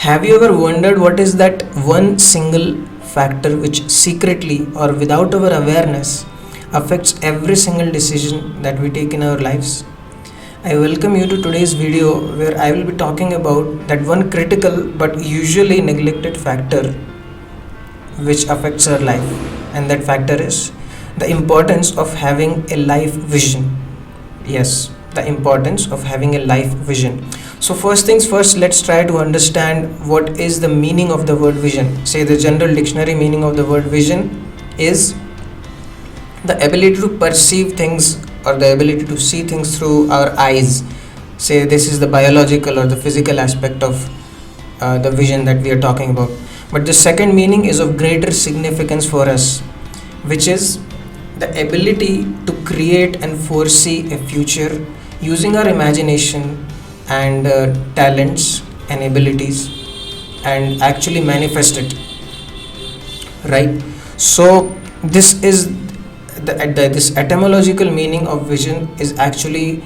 Have you ever wondered what is that one single factor which secretly or without our awareness affects every single decision that we take in our lives? I welcome you to today's video where I will be talking about that one critical but usually neglected factor which affects our life, and that factor is the importance of having a life vision. Yes, the importance of having a life vision. So first things first, let's try to understand what is the meaning of the word vision. Say the general dictionary meaning of the word vision is the ability to perceive things or the ability to see things through our eyes. Say this is the biological or the physical aspect of the vision that we are talking about. But the second meaning is of greater significance for us, which is the ability to create and foresee a future using our imagination and talents and abilities and actually manifest it, right? So this is this etymological meaning of vision is actually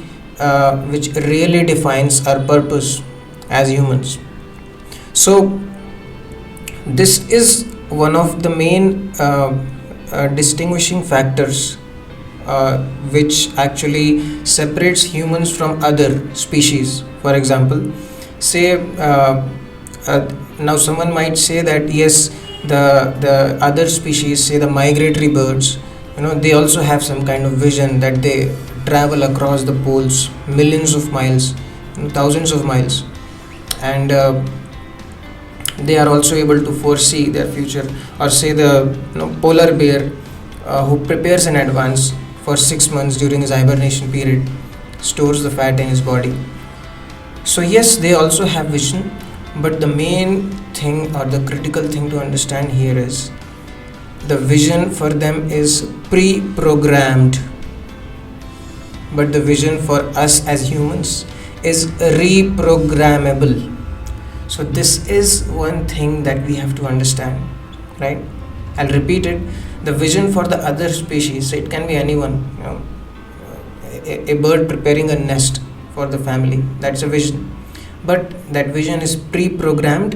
which really defines our purpose as humans. So this is one of the main distinguishing factors which actually separates humans from other species. For example, say now someone might say that yes, the other species, say the migratory birds, they also have some kind of vision that they travel across the poles millions of miles, thousands of miles, and they are also able to foresee their future. Or say the polar bear who prepares in advance for 6 months during his hibernation period, stores the fat in his body. So yes, they also have vision, but the main thing or the critical thing to understand here is the vision for them is pre-programmed, but the vision for us as humans is reprogrammable. So this is one thing that we have to understand, right? I'll repeat it. The vision for the other species, it can be anyone, a bird preparing a nest for the family, that's a vision. But that vision is pre-programmed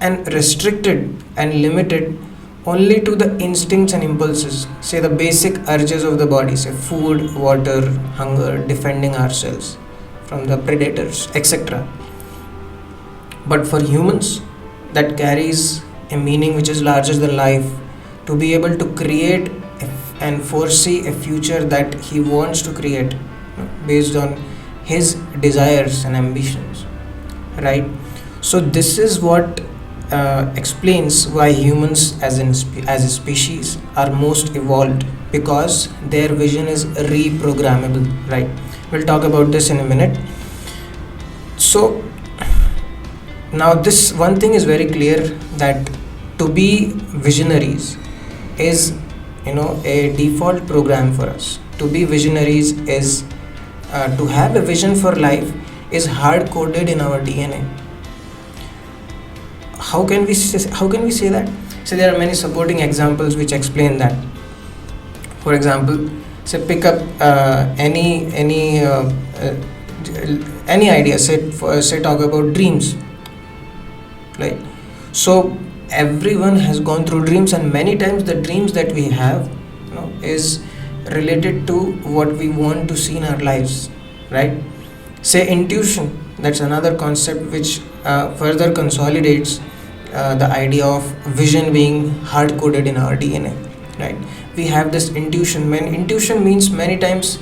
and restricted and limited only to the instincts and impulses, say the basic urges of the body, say food, water, hunger, defending ourselves from the predators, etc. But for humans, that carries a meaning which is larger than life, to be able to create and foresee a future that he wants to create based on his desires and ambitions, right? So this is what explains why humans as a species are most evolved, because their vision is reprogrammable, right? We'll talk about this in a minute. So now this one thing is very clear, that to be visionaries is a default program for us. To be visionaries is to have a vision for life is hard coded in our DNA. How can we say that? So there are many supporting examples which explain that. For example, say pick up any idea. Say talk about dreams, right? So everyone has gone through dreams, and many times the dreams that we have is related to what we want to see in our lives, right? Say intuition, that's another concept which further consolidates the idea of vision being hard coded in our DNA, right? We have this intuition. When intuition means many times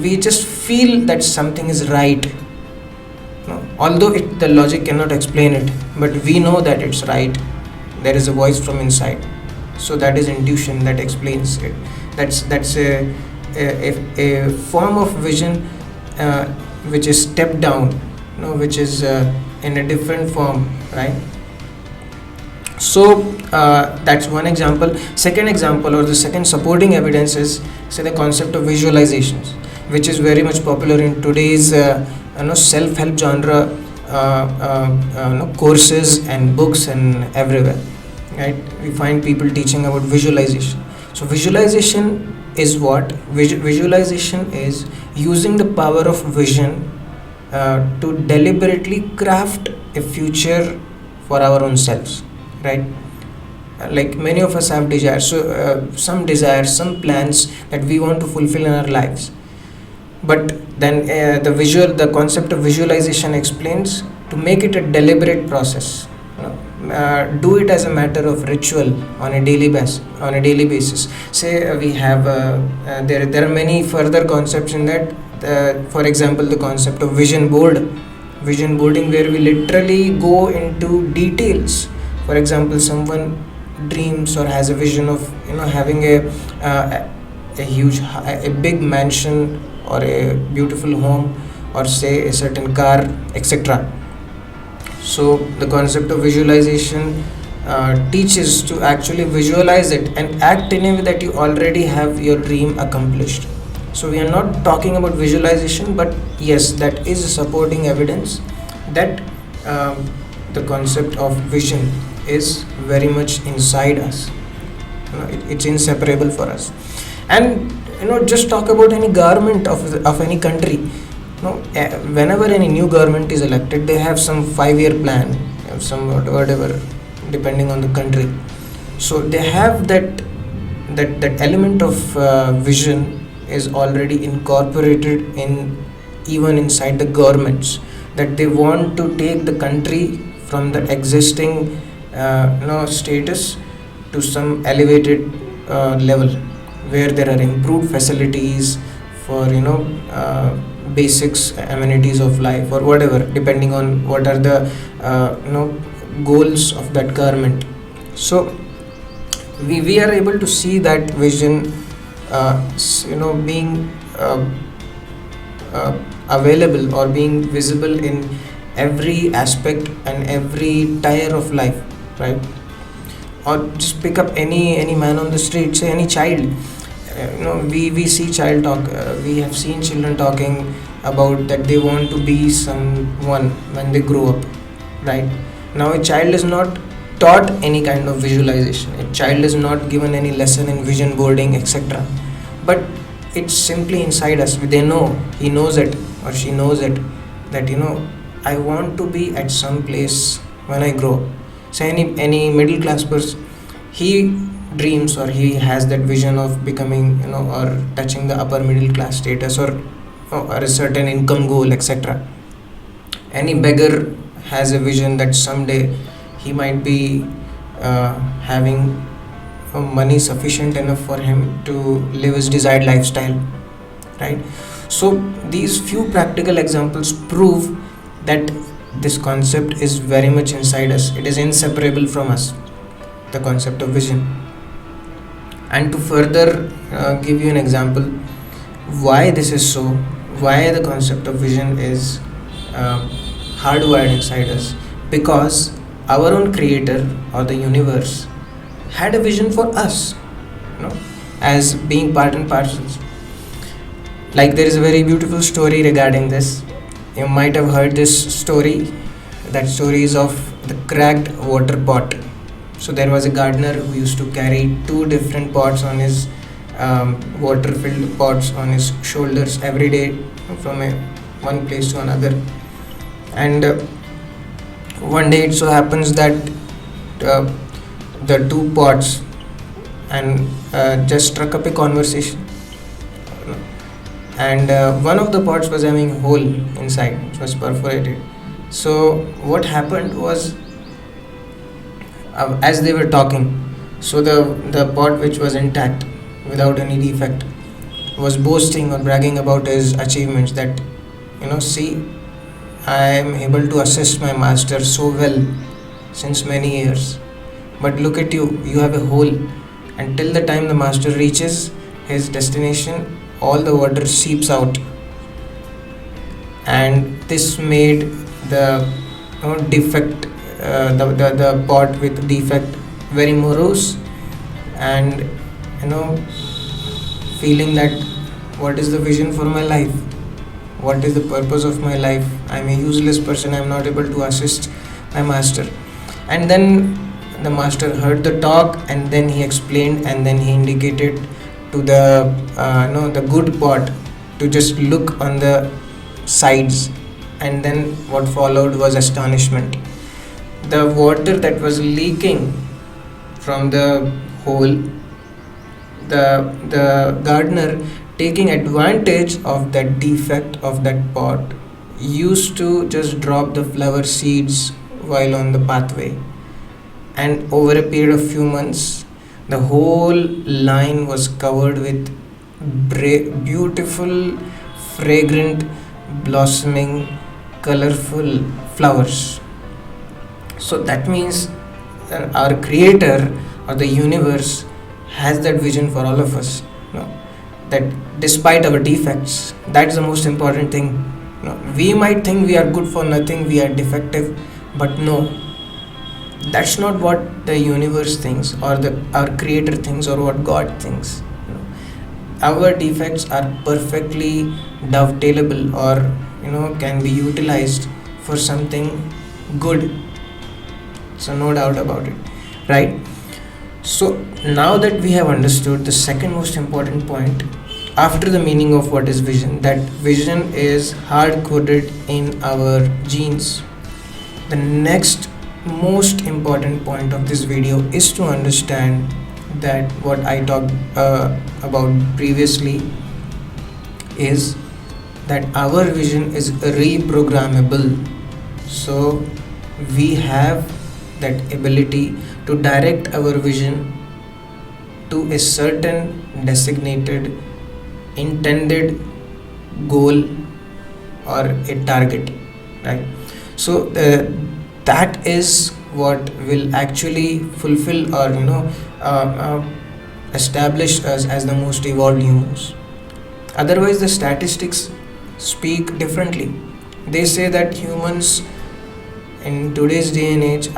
we just feel that something is right, although the logic cannot explain it, but we know that it's right. There is a voice from inside, so that is intuition that explains it. That's a form of vision which is stepped down, which is in a different form, right? So that's one example. Second example, or the second supporting evidence, is say the concept of visualizations, which is very much popular in today's self-help genre, courses and books and everywhere, right? We find people teaching about visualization. So visualization is what? Visualization is using the power of vision to deliberately craft a future for our own selves, right? Like many of us have desires, so some desires, some plans that we want to fulfill in our lives. But then the concept of visualization explains to make it a deliberate process. Do it as a matter of ritual on a daily basis. Say we have there are many further concepts in that. For example, the concept of vision boarding, where we literally go into details. For example, someone dreams or has a vision of having a huge a big mansion or a beautiful home, or say a certain car, etc. So the concept of visualization teaches to actually visualize it and act in a way that you already have your dream accomplished. So we are not talking about visualization, but yes, that is supporting evidence that the concept of vision is very much inside us. It's inseparable for us. And just talk about any government of any country. Whenever any new government is elected, they have some 5-year plan, some whatever, depending on the country. So they have that element of vision is already incorporated in even inside the governments, that they want to take the country from the existing status to some elevated level, where there are improved facilities for basics, amenities of life, or whatever, depending on what are the goals of that government. So we are able to see that vision being available or being visible in every aspect and every tier of life, right? Or just pick up any man on the street, say any child. We see child talk, we have seen children talking about that they want to be someone when they grow up, right? Now a child is not taught any kind of visualization, a child is not given any lesson in vision boarding, etc. But it's simply inside us. They know, he knows it or she knows it, that I want to be at some place when I grow up. Say any middle class person, he dreams or he has that vision of becoming or touching the upper middle class status, or a certain income goal, etc. Any beggar has a vision that someday he might be having money sufficient enough for him to live his desired lifestyle, right? So these few practical examples prove that this concept is very much inside us. It is inseparable from us, the concept of vision. And to further give you an example why this is so, why the concept of vision is hardwired inside us, because our own creator or the universe had a vision for us, as being part and parcels. Like there is a very beautiful story regarding this. You might have heard this story. That story is of the cracked water pot. So there was a gardener who used to carry 2 different pots on his water-filled pots on his shoulders every day from one place to another. And one day it so happens that the 2 pots and just struck up a conversation. And one of the pots was having a hole inside, it was perforated. So what happened was, as they were talking, so the pot which was intact without any defect was boasting or bragging about his achievements, that see, I am able to assist my master so well since many years, but look at you have a hole, and till the time the master reaches his destination, all the water seeps out. And this made the defect, the pot with defect very morose, and feeling that what is the vision for my life, what is the purpose of my life, I'm a useless person, I'm not able to assist my master. And then the master heard the talk, and then he explained, and then he indicated to the good pot to just look on the sides. And then what followed was astonishment. the water that was leaking from the hole, the gardener, taking advantage of that defect of that pot, used to just drop the flower seeds while on the pathway, and over a period of few months the whole line was covered with beautiful, fragrant, blossoming, colorful flowers. So that means our creator or the universe has that vision for all of us, you know, that despite our defects, that's the most important thing. You know, we might think we are good for nothing, we are defective, but no, that's not what the universe thinks, or the our creator thinks, or what God thinks. You know, our defects are perfectly dovetailable, or can be utilized for something good. So no doubt about it, right? So now that we have understood the second most important point after the meaning of what is vision, that vision is hard coded in our genes, the next most important point of this video is to understand that what I talked about previously is that our vision is reprogrammable. So we have that ability to direct our vision to a certain designated intended goal or a target, right? So that is what will actually fulfill or establish us as the most evolved humans. Otherwise the statistics speak differently. They say that humans in today's day and age,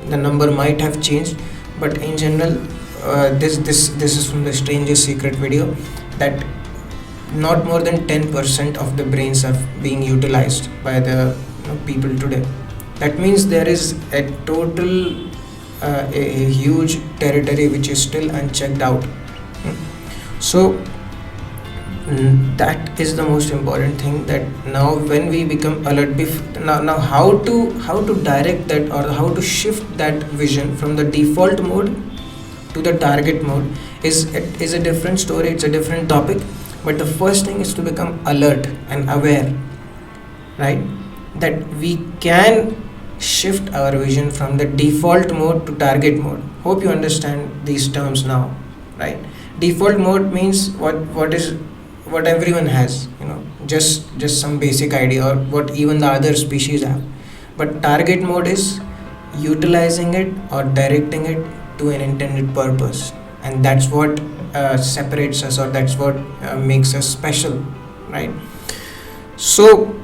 the number might have changed, but in general, this is from the Strangest Secret video, that not more than 10% of the brains are being utilized by the people today. That means there is a total a huge territory which is still unchecked out. So that is the most important thing, that now when we become alert, now how to direct that, or how to shift that vision from the default mode to the target mode is a different story, it's a different topic. But the first thing is to become alert and aware, right, that we can shift our vision from the default mode to target mode. Hope you understand these terms now, right? Default mode means what everyone has, just some basic idea, or what even the other species have. But target mode is utilizing it or directing it to an intended purpose, and that's what separates us, or that's what makes us special, right? So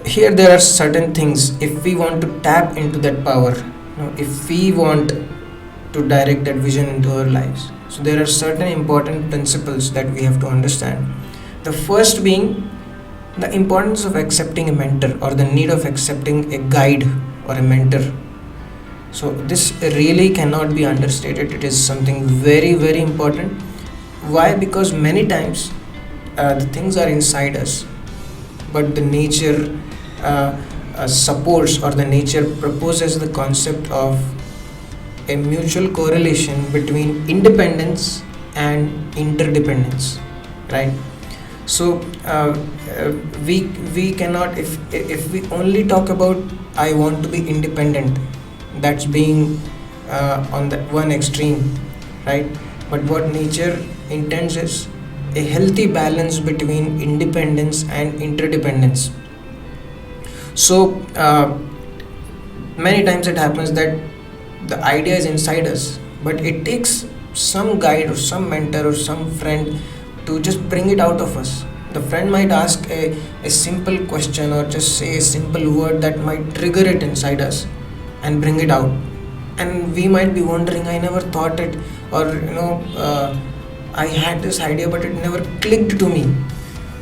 here there are certain things, if we want to tap into that power, if we want to direct that vision into our lives, so there are certain important principles that we have to understand. The first being the importance of accepting a mentor, or the need of accepting a guide or a mentor. So this really cannot be understated. It is something very, very important. Why? Because many times the things are inside us, but the nature supports, or the nature proposes the concept of a mutual correlation between independence and interdependence, right? So we cannot, if we only talk about I want to be independent, that's being on the one extreme, right? But what nature intends is a healthy balance between independence and interdependence. So many times it happens that the idea is inside us, but it takes some guide or some mentor or some friend to just bring it out of us. The friend might ask a simple question, or just say a simple word that might trigger it inside us and bring it out. And we might be wondering, I never thought it, or I had this idea but it never clicked to me.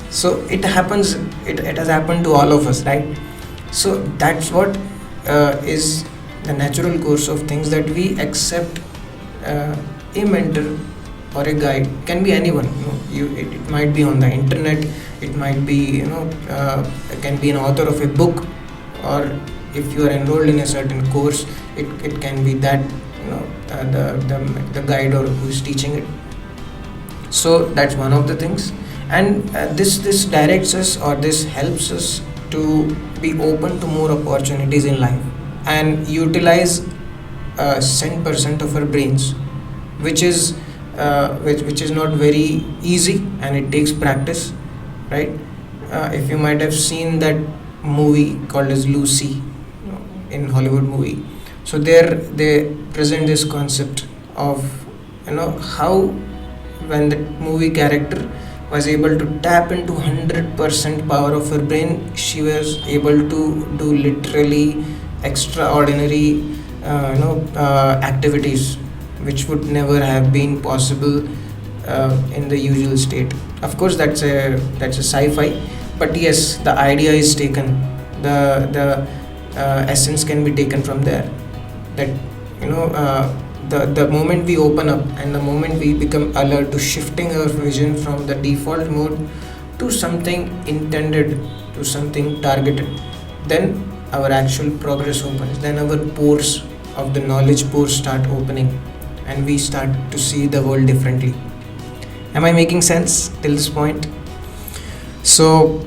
So it happens, it has happened to all of us, right? So that's what is the natural course of things, that we accept a mentor or a guide. Can be anyone, it might be on the internet, it might be it can be an author of a book, or if you are enrolled in a certain course, it can be that, the guide or who's teaching it. So that's one of the things. And this directs us, or this helps us to be open to more opportunities in life and utilize 10% of our brains, which is which is not very easy, and it takes practice, right? If you might have seen that movie called as Lucy, in Hollywood movie. So there they present this concept of, how when the movie character was able to tap into 100% power of her brain, she was able to do literally extraordinary activities which would never have been possible in the usual state. Of course, that's a sci-fi, but yes, the idea is taken. The essence can be taken from there. That, the moment we open up and the moment we become alert to shifting our vision from the default mode to something intended, to something targeted, then our actual progress opens. Then our pores of the knowledge pores start opening, and we start to see the world differently. Am I making sense till this point? So,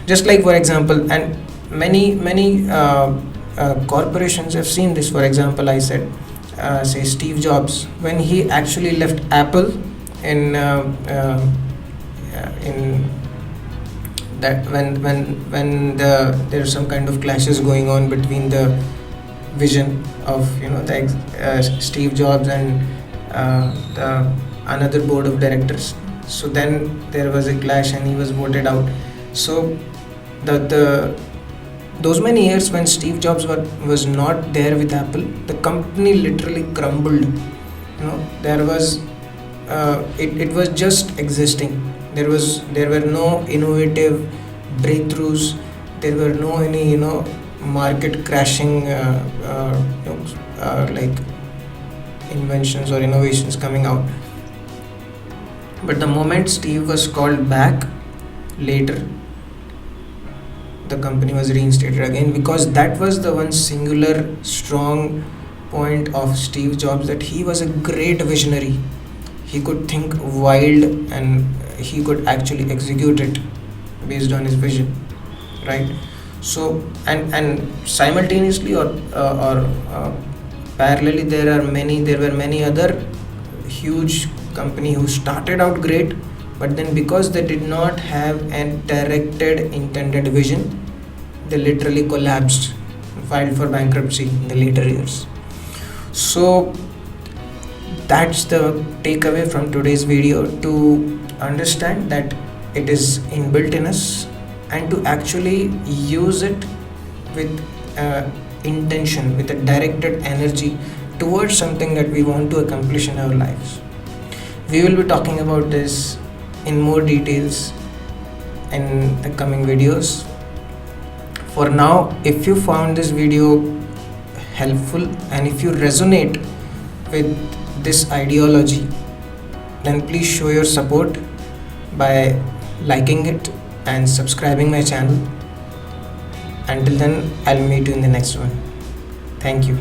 just like for example, and many corporations have seen this. For example, I said, say Steve Jobs, when he actually left Apple in that when there's some kind of clashes going on between the vision of Steve Jobs and the another board of directors. So then there was a clash and he was voted out. So the those many years when Steve Jobs was not there with Apple, the company literally crumbled. There was it was just existing. There were no innovative breakthroughs. There were no any market crashing like inventions or innovations coming out. But the moment Steve was called back later, the company was reinstated again, because that was the one singular strong point of Steve Jobs, that he was a great visionary. He could think wild and he could actually execute it based on his vision, right? So and simultaneously or parallelly, there were many other huge company who started out great, but then because they did not have a directed intended vision, they literally collapsed, filed for bankruptcy in the later years. So that's the takeaway from today's video, to understand that it is inbuilt in us, and to actually use it with intention, with a directed energy towards something that we want to accomplish in our lives. We will be talking about this in more details in the coming videos. For now, if you found this video helpful and if you resonate with this ideology, then please show your support by liking it and subscribing my channel. Until then, I'll meet you in the next one. Thank you.